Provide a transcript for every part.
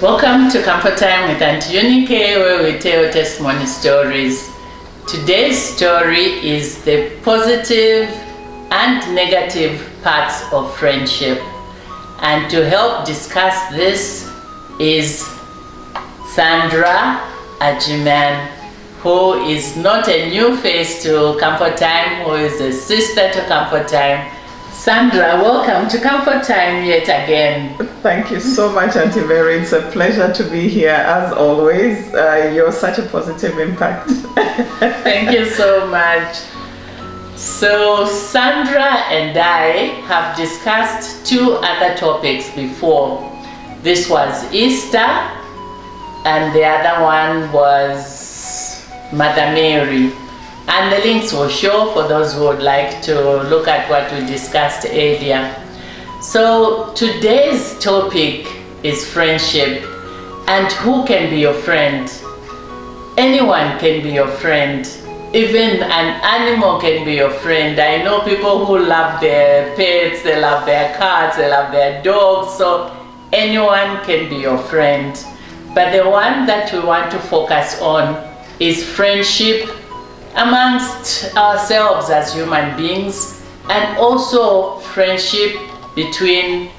Welcome to Comfort Time with Aunty Yunike, where we tell testimony stories. Today's story is the positive and negative parts of friendship. And to help discuss this is Sandra Ajiman, who is not a new face to Comfort Time, who is a sister to Comfort Time. Sandra, welcome to Comfort Time yet again. Thank you so much, Auntie Mary. It's a pleasure to be here as always. You're such a positive impact. Thank you so much. So Sandra and I have discussed two other topics before. This was Easter and the other one was Mother Mary. And the links will show for those who would like to look at what we discussed earlier. So today's topic is friendship and who can be your friend. Anyone can be your friend. Even an animal can be your friend. I know people who love their pets, they love their cats, they love their dogs. So anyone can be your friend. But the one that we want to focus on is friendship amongst ourselves as human beings, and also friendship between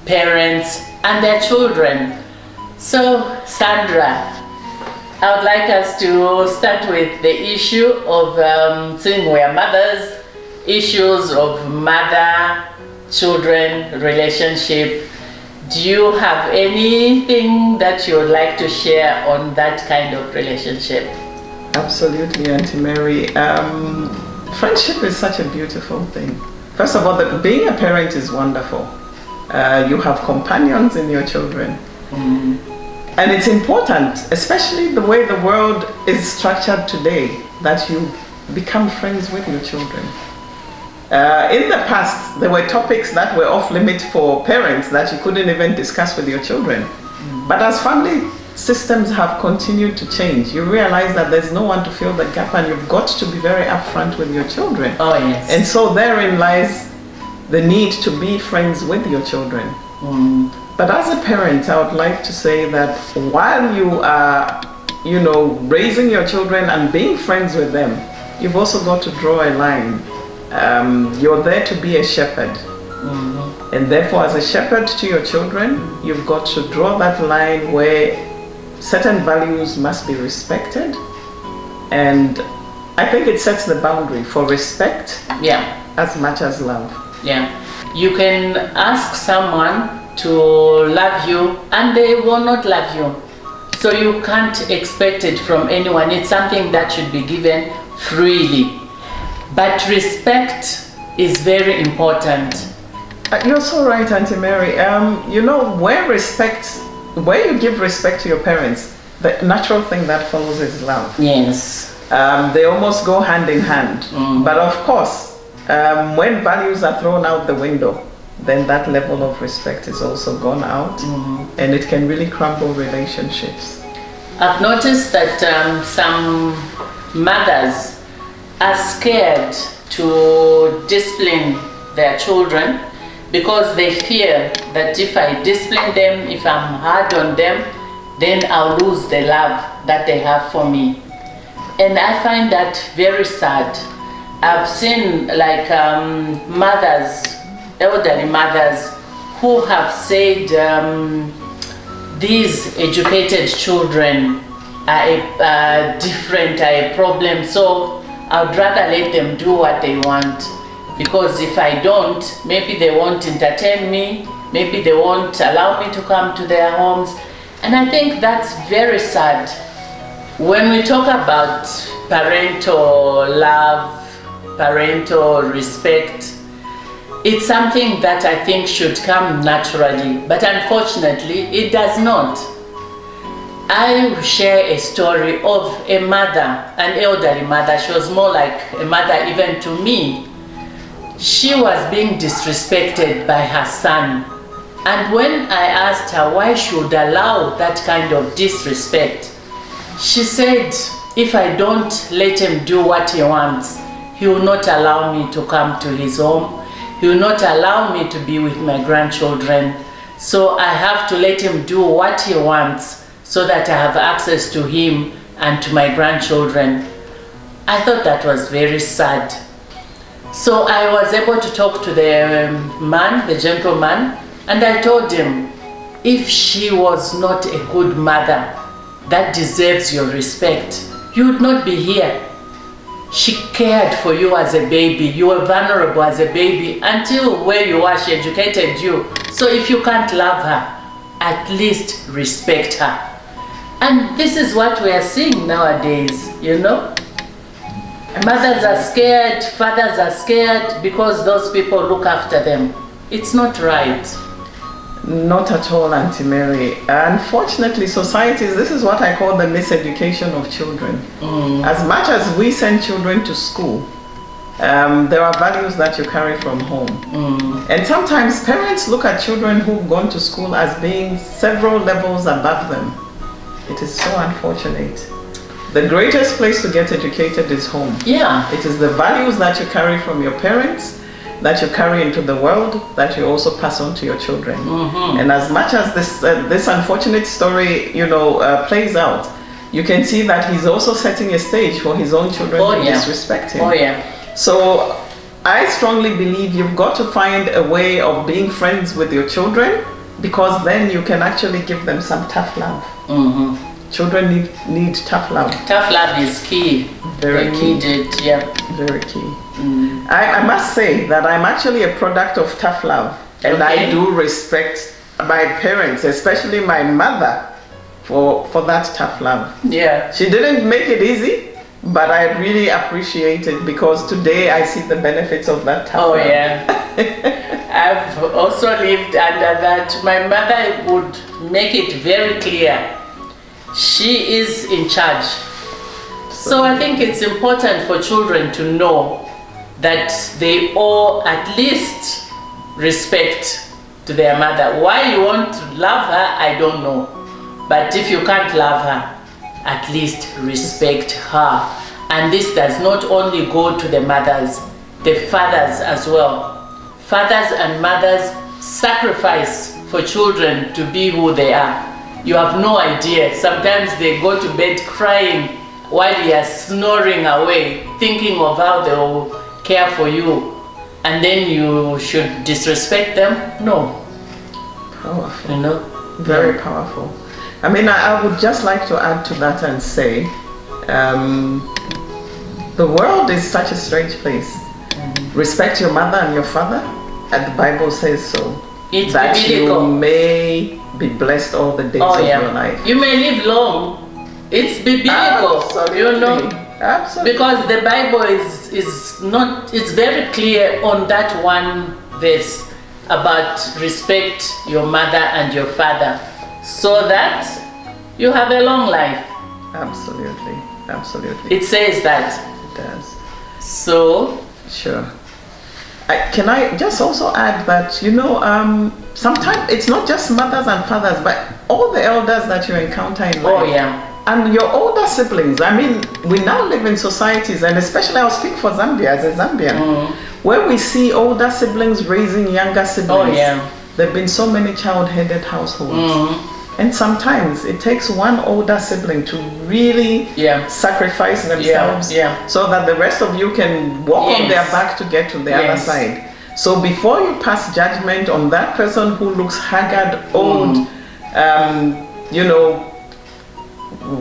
parents and their children. So Sandra, I would like us to start with the issue of seeing we are mothers, issues of mother-children relationship. Do you have anything that you would like to share on that kind of relationship? Absolutely, Auntie Mary. Friendship is such a beautiful thing. First of all, being a parent is wonderful. You have companions in your children. And it's important, especially the way the world is structured today, that you become friends with your children. In the past, there were topics that were off limit for parents that you couldn't even discuss with your children. But as family systems have continued to change, you realize that there's no one to fill the gap, and you've got to be very upfront with your children. Oh yes. And so therein lies the need to be friends with your children. But as a parent, I would like to say that while you are, raising your children and being friends with them, you've also got to draw a line. You're there to be a shepherd. And therefore, as a shepherd to your children, you've got to draw that line where certain values must be respected. And I think it sets the boundary for respect, as much as love. You can ask someone to love you and they will not love you. So you can't expect it from anyone. It's something that should be given freely. But respect is very important. You're so right, Auntie Mary. Where you give respect to your parents, the natural thing that follows is love. Yes. They almost go hand in hand. But of course, when values are thrown out the window, then that level of respect is also gone out, and it can really crumble relationships. I've noticed that some mothers are scared to discipline their children because they fear that if I discipline them, if I'm hard on them, then I'll lose the love that they have for me. And I find that very sad. I've seen mothers, elderly mothers, who have said these educated children are different, are a problem, so I'd rather let them do what they want. Because if I don't, maybe they won't entertain me, maybe they won't allow me to come to their homes. And I think that's very sad. When we talk about parental love, parental respect, it's something that I think should come naturally, but unfortunately it does not. I will share a story of a mother, an elderly mother. She was more like a mother even to me. She was being disrespected by her son. And when I asked her why she would allow that kind of disrespect, she said, if I don't let him do what he wants, he will not allow me to come to his home. He will not allow me to be with my grandchildren. So I have to let him do what he wants so that I have access to him and to my grandchildren. I thought that was very sad. So I was able to talk to the man, the gentleman, and I told him, if she was not a good mother that deserves your respect, you would not be here. She cared for you as a baby. You were vulnerable as a baby until where you are, she educated you. So if you can't love her, at least respect her. And this is what we are seeing nowadays, you know? Mothers are scared, fathers are scared because those people look after them. It's not right. Not at all, Auntie Mary. Unfortunately, societies, this is what I call the miseducation of children. As much as we send children to school, there are values that you carry from home. And sometimes parents look at children who've gone to school as being several levels above them. It is so unfortunate. The greatest place to get educated is home. Yeah. It is the values that you carry from your parents that you carry into the world that you also pass on to your children. And as much as this unfortunate story, you know, plays out, you can see that he's also setting a stage for his own children to disrespect him. So I strongly believe you've got to find a way of being friends with your children, because then you can actually give them some tough love. Children need tough love. Tough love is key. Very key. Need it, yeah. Very key. I must say that I'm actually a product of tough love. And I do respect my parents, especially my mother, for that tough love. Yeah. She didn't make it easy, but I really appreciate it because today I see the benefits of that tough love. Yeah. I've also lived under that. My mother would make it very clear. She is in charge. So I think it's important for children to know that they owe at least respect to their mother. Why you want to love her, I don't know. But if you can't love her, at least respect her. And this does not only go to the mothers, the fathers as well. Fathers and mothers sacrifice for children to be who they are. You have no idea. Sometimes they go to bed crying while you are snoring away, thinking of how they will care for you. And then you should disrespect them? No. Powerful. You know? Very powerful. I mean, I would just like to add to that and say, the world is such a strange place. Respect your mother and your father, and the Bible says so. It's that biblical. You may be blessed all the days of your life. You may live long. It's biblical. Absolutely. You know? Absolutely. Because the Bible is not, it's very clear on that one verse about respect your mother and your father so that you have a long life. Absolutely. Absolutely. It says that. It does. So. Sure. Can I just also add that, you know, sometimes it's not just mothers and fathers, but all the elders that you encounter in life. Oh, yeah. And your older siblings. I mean, we now live in societies, and especially I'll speak for Zambia as a Zambian, where we see older siblings raising younger siblings. Oh, yeah. There have been so many child-headed households. And sometimes it takes one older sibling to really sacrifice themselves so that the rest of you can walk on their back to get to the other side. So before you pass judgment on that person who looks haggard, old, you know,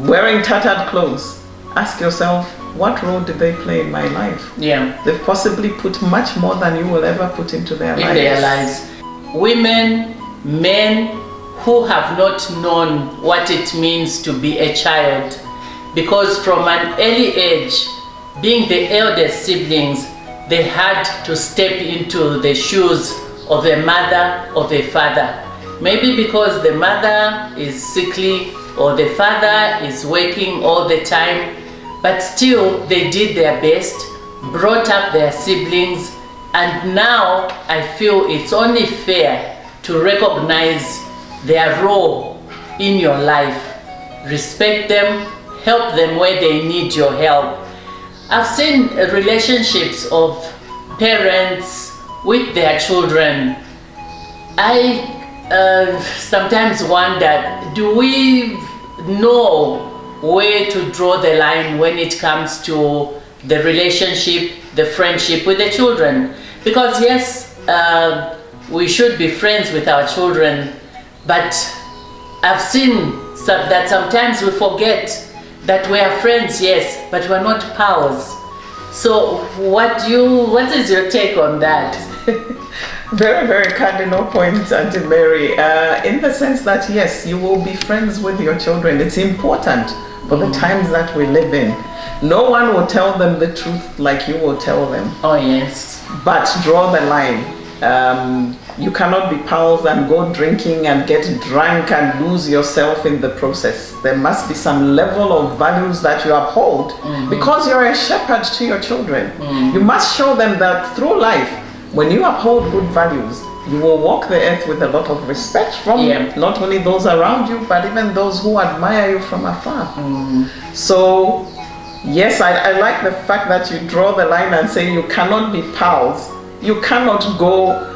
wearing tattered clothes, ask yourself, what role did they play in my life? Yeah. They've possibly put much more than you will ever put into their lives. Women, men, who have not known what it means to be a child, because from an early age, being the eldest siblings, they had to step into the shoes of a mother or the father. Maybe because the mother is sickly or the father is working all the time, but still they did their best, brought up their siblings, and now I feel it's only fair to recognize their role in your life. Respect them, help them where they need your help. I've seen relationships of parents with their children. I sometimes wonder, do we know where to draw the line when it comes to the relationship, the friendship with the children? Because yes, we should be friends with our children, but I've seen that sometimes we forget that we are friends, yes, but we're not pals. So what is your take on that? Very, very cardinal point, Auntie Mary, in the sense that yes, you will be friends with your children. It's important for the times that we live in. No one will tell them the truth like you will tell them. Oh yes. But draw the line. You cannot be pals and go drinking and get drunk and lose yourself in the process. There must be some level of values that you uphold, because you're a shepherd to your children. You must show them that through life, when you uphold good values, you will walk the earth with a lot of respect from not only those around you, but even those who admire you from afar. So yes, I like the fact that you draw the line and say you cannot be pals. You cannot go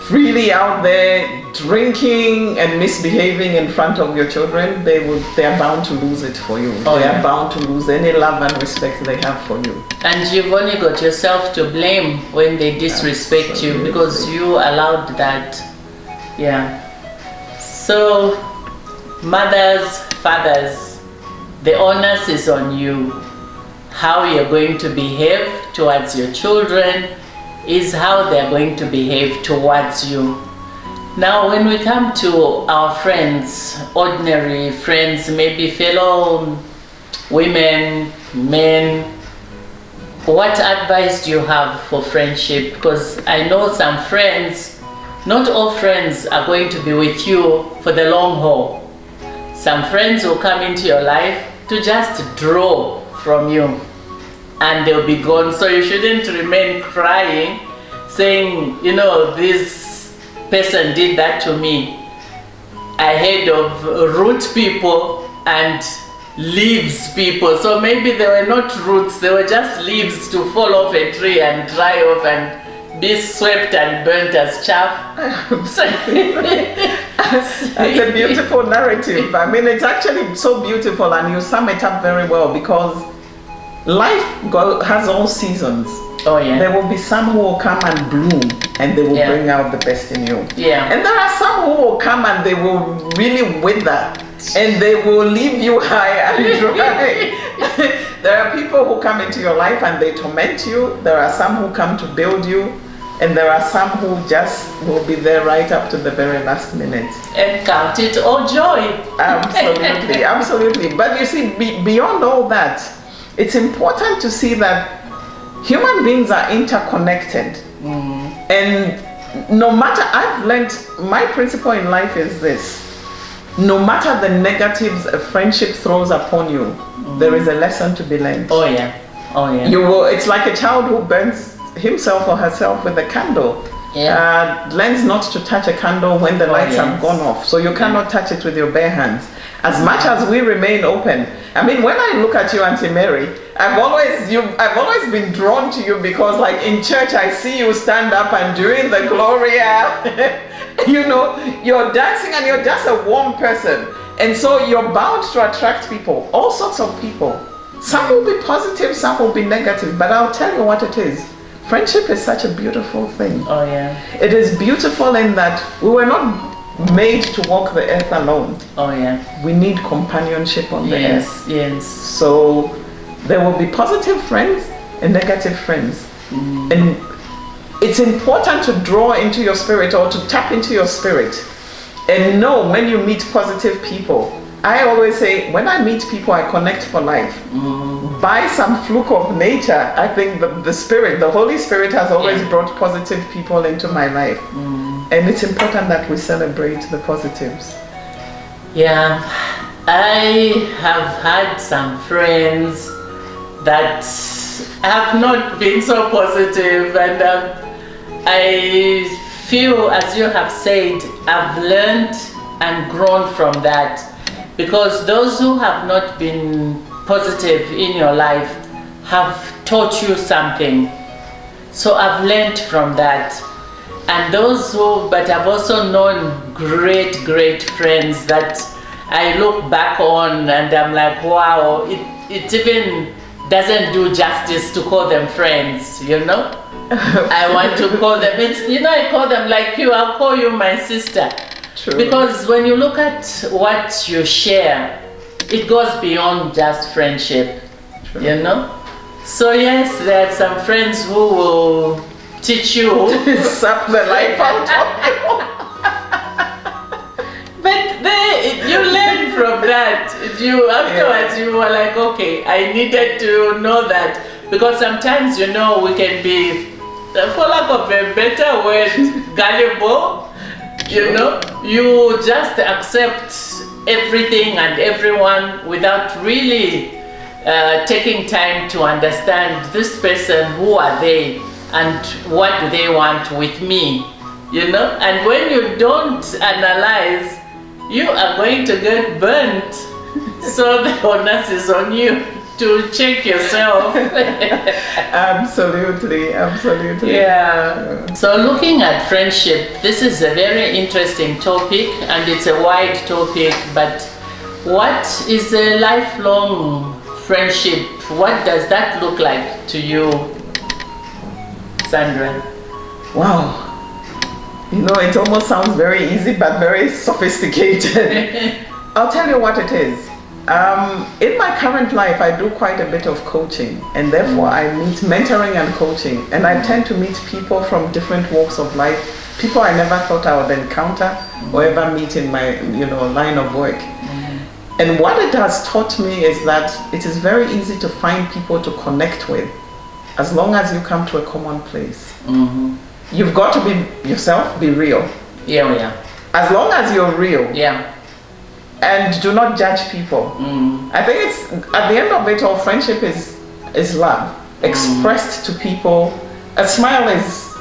freely out there drinking and misbehaving in front of your children. They are bound to lose it for you. They are bound to lose any love and respect they have for you. And you've only got yourself to blame when they disrespect you, because you allowed that. Yeah. So mothers, fathers, the onus is on you. How you're going to behave towards your children is how they're going to behave towards you. Now, when we come to our friends, ordinary friends, maybe fellow women, men, what advice do you have for friendship? Because I know some friends, not all friends are going to be with you for the long haul. Some friends will come into your life to just draw from you, and they'll be gone. So you shouldn't remain crying, saying, you know, this person did that to me. I heard of root people and leaves people. So maybe they were not roots, they were just leaves to fall off a tree and dry off and be swept and burnt as chaff. That's a beautiful narrative. I mean, it's actually so beautiful, and you sum it up very well, because life has all seasons. Oh yeah. There will be some who will come and bloom, and they will bring out the best in you. Yeah. And there are some who will come and they will really wither, and they will leave you high and dry. There are people who come into your life and they torment you. There are some who come to build you, and there are some who just will be there right up to the very last minute. And count it all joy. Absolutely, absolutely. But you see, beyond all that, it's important to see that human beings are interconnected. And no matter, I've learned, my principle in life is this: no matter the negatives a friendship throws upon you, there is a lesson to be learned. Oh yeah, oh yeah. You will. It's like a child who burns himself or herself with a candle. Learns not to touch a candle when the lights have gone off. So you cannot touch it with your bare hands. As much as we remain open. I mean, when I look at you, Auntie Mary, I've always been drawn to you, because like in church, I see you stand up and doing the Gloria. You know, you're dancing and you're just a warm person. And so you're bound to attract people, all sorts of people. Some will be positive, some will be negative, but I'll tell you what it is. Friendship is such a beautiful thing. Oh yeah. It is beautiful in that we were not made to walk the earth alone. Oh yeah. We need companionship on the earth. Yes. So there will be positive friends and negative friends. And it's important to draw into your spirit, or to tap into your spirit, and know when you meet positive people. I always say, when I meet people, I connect for life. By some fluke of nature, I think the Spirit, the Holy Spirit has always brought positive people into my life. And it's important that we celebrate the positives. Yeah, I have had some friends that have not been so positive, and I feel, as you have said, I've learned and grown from that. Because those who have not been positive in your life have taught you something. So I've learned from that. And those who, but I've also known great friends that I look back on and I'm like, wow, it even doesn't do justice to call them friends, you know? I want to call them, I call them like you, I'll call you my sister. True. Because when you look at what you share, it goes beyond just friendship, True. you know? So yes, there are some friends who will teach you. Suck the life out of you. But you learn from that. Afterwards you were like, okay, I needed to know that. Because sometimes, we can be, for lack of a better word, gullible. You just accept everything and everyone without really taking time to understand this person, who are they and what do they want with me, And when you don't analyze, you are going to get burnt. So the onus is on you to check yourself. Absolutely. Yeah. So looking at friendship, this is a very interesting topic and it's a wide topic, but what is a lifelong friendship? What does that look like to you, Sandra? Wow. It almost sounds very easy but very sophisticated. I'll tell you what it is. In my current life, I do quite a bit of coaching, and therefore I meet mentoring and coaching, and I tend to meet people from different walks of life, people I never thought I would encounter or ever meet in my line of work. And what it has taught me is that it is very easy to find people to connect with, as long as you come to a common place. You've got to be yourself, be real. Yeah. As long as you're real. Yeah. And do not judge people. I think it's, at the end of it all, friendship is love expressed to people. A smile is,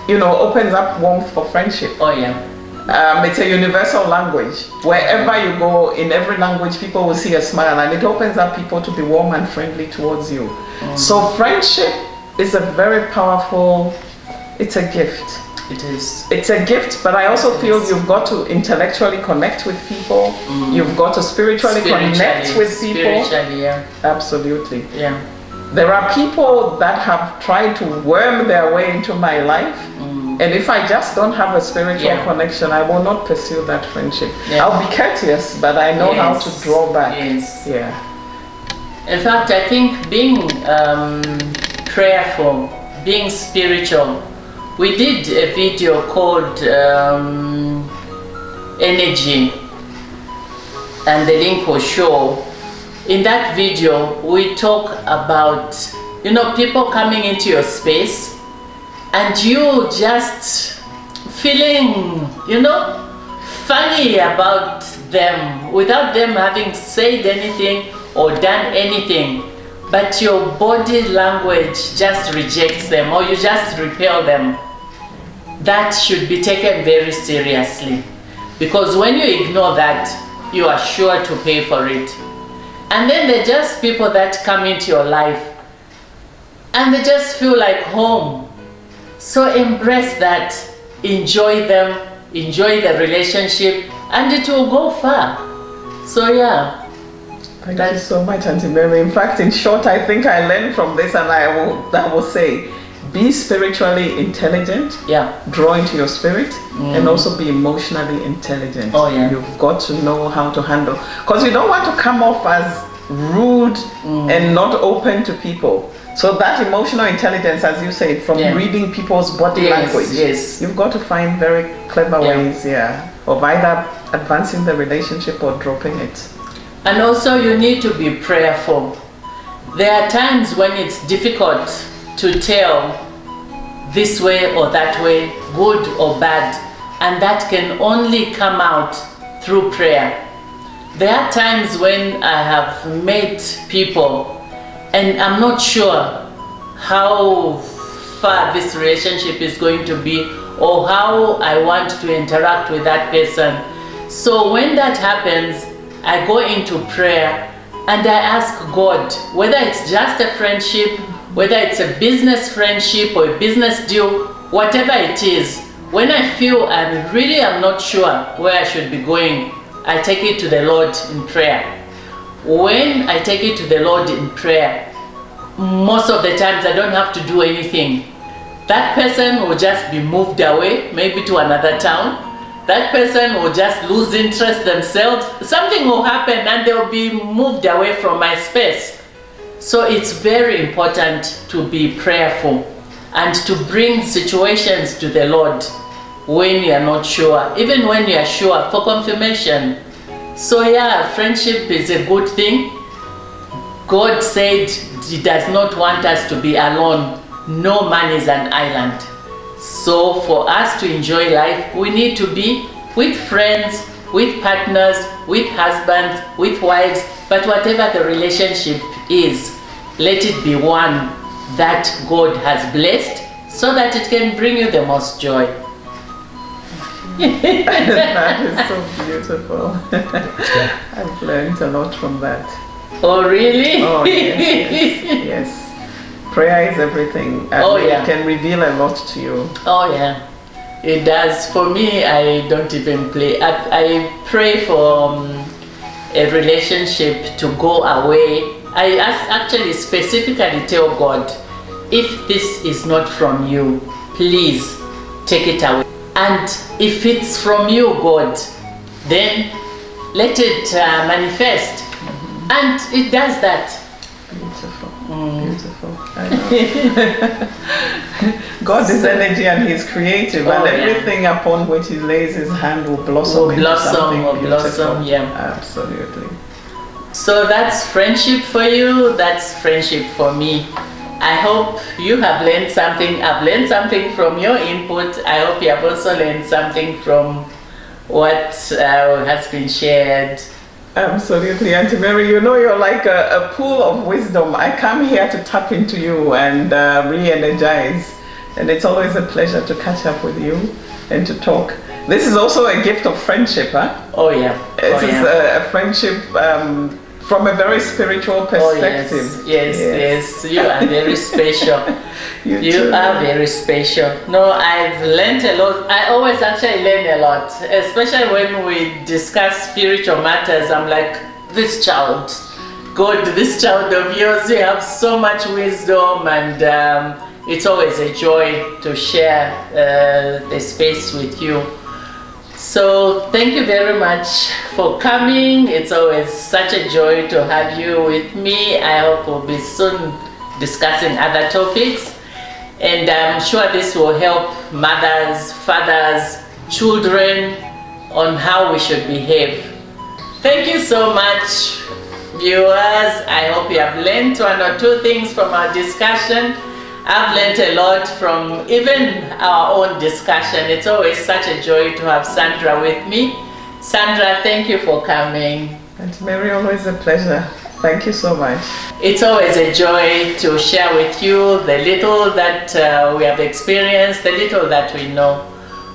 opens up warmth for friendship. Oh yeah. It's a universal language. Wherever you go, in every language, people will see a smile, and it opens up people to be warm and friendly towards you. So friendship is a very powerful, it's a gift. It is. It's a gift, but I also feel you've got to intellectually connect with people. You've got to spiritually connect with people. Spiritually, yeah. Absolutely. Yeah. There are people that have tried to worm their way into my life, and if I just don't have a spiritual connection, I will not pursue that friendship. Yeah. I'll be courteous, but I know how to draw back. Yes. Yeah. In fact, I think being prayerful, being spiritual. We did a video called Energy, and the link will show. In that video, we talk about, people coming into your space and you just feeling, funny about them without them having said anything or done anything. But your body language just rejects them, or you just repel them. That should be taken very seriously. Because when you ignore that, you are sure to pay for it. And then they're just people that come into your life and they just feel like home. So embrace that, enjoy them, enjoy the relationship, and it will go far. So yeah. Thank you so much, Auntie Mary. In fact, in short, I think I learned from this, and I will say, be spiritually intelligent, draw into your spirit, and also be emotionally intelligent. Oh, yeah. You've got to know how to handle, because you don't want to come off as rude and not open to people. So that emotional intelligence, as you say, from reading people's body language, you've got to find very clever ways, of either advancing the relationship or dropping it. And also you need to be prayerful. There are times when it's difficult to tell this way or that way, good or bad, and that can only come out through prayer. There are times when I have met people and I'm not sure how far this relationship is going to be or how I want to interact with that person. So when that happens, I go into prayer and I ask God, whether it's just a friendship, whether it's a business friendship or a business deal, whatever it is, When I feel I'm not sure where I should be going, I take it to the Lord in prayer. When I take it to the Lord in prayer, most of the times I don't have to do anything. That person will just be moved away, maybe to another town. That person will just lose interest themselves. Something will happen and they'll be moved away from my space. So it's very important to be prayerful and to bring situations to the Lord when you are not sure, even when you are sure, for confirmation. So yeah, friendship is a good thing. God said He does not want us to be alone. No man is an island. So for us to enjoy life, we need to be with friends, with partners, with husbands, with wives, but whatever the relationship is, let it be one that God has blessed so that it can bring you the most joy. That is so beautiful. I've learned a lot from that. Oh, really? Oh, yes. Prayer is everything. And it can reveal a lot to you. Oh, yeah. It does. For me, I don't even play. I pray for a relationship to go away. I actually specifically tell God, if this is not from you, please take it away. And if it's from you, God, then let it manifest. And it does that. Beautiful. Beautiful. I know. God is energy and He's creative, and everything upon which He lays His hand will blossom into something beautiful. Blossom, yeah. Absolutely. So that's friendship for you, that's friendship for me. I hope you have learned something. I've learned something from your input. I hope you have also learned something from what has been shared. Absolutely, Auntie Mary, you know you're like a pool of wisdom. I come here to tap into you and re-energize. And it's always a pleasure to catch up with you and to talk. This is also a gift of friendship, huh? Oh yeah. This is a friendship from a very spiritual perspective. Oh, yes. You are very special. You are very special. No, I've learned a lot. I always actually learn a lot, especially when we discuss spiritual matters. I'm like, this child, God, this child of yours, you have so much wisdom, and it's always a joy to share the space with you. So thank you very much for coming. It's always such a joy to have you with me. I hope we'll be soon discussing other topics. And I'm sure this will help mothers, fathers, children on how we should behave. Thank you so much, viewers. I hope you have learned one or two things from our discussion. I've learned a lot from even our own discussion. It's always such a joy to have Sandra with me. Sandra, thank you for coming. Auntie Mary, always a pleasure. Thank you so much. It's always a joy to share with you the little that we have experienced, the little that we know.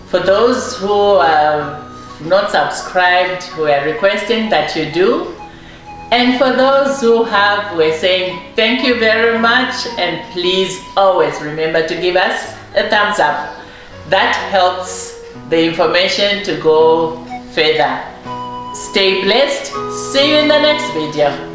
For those who have not subscribed, we are requesting that you do. And for those who have, we're saying thank you very much, and please always remember to give us a thumbs up. That helps the information to go further. Stay blessed. See you in the next video.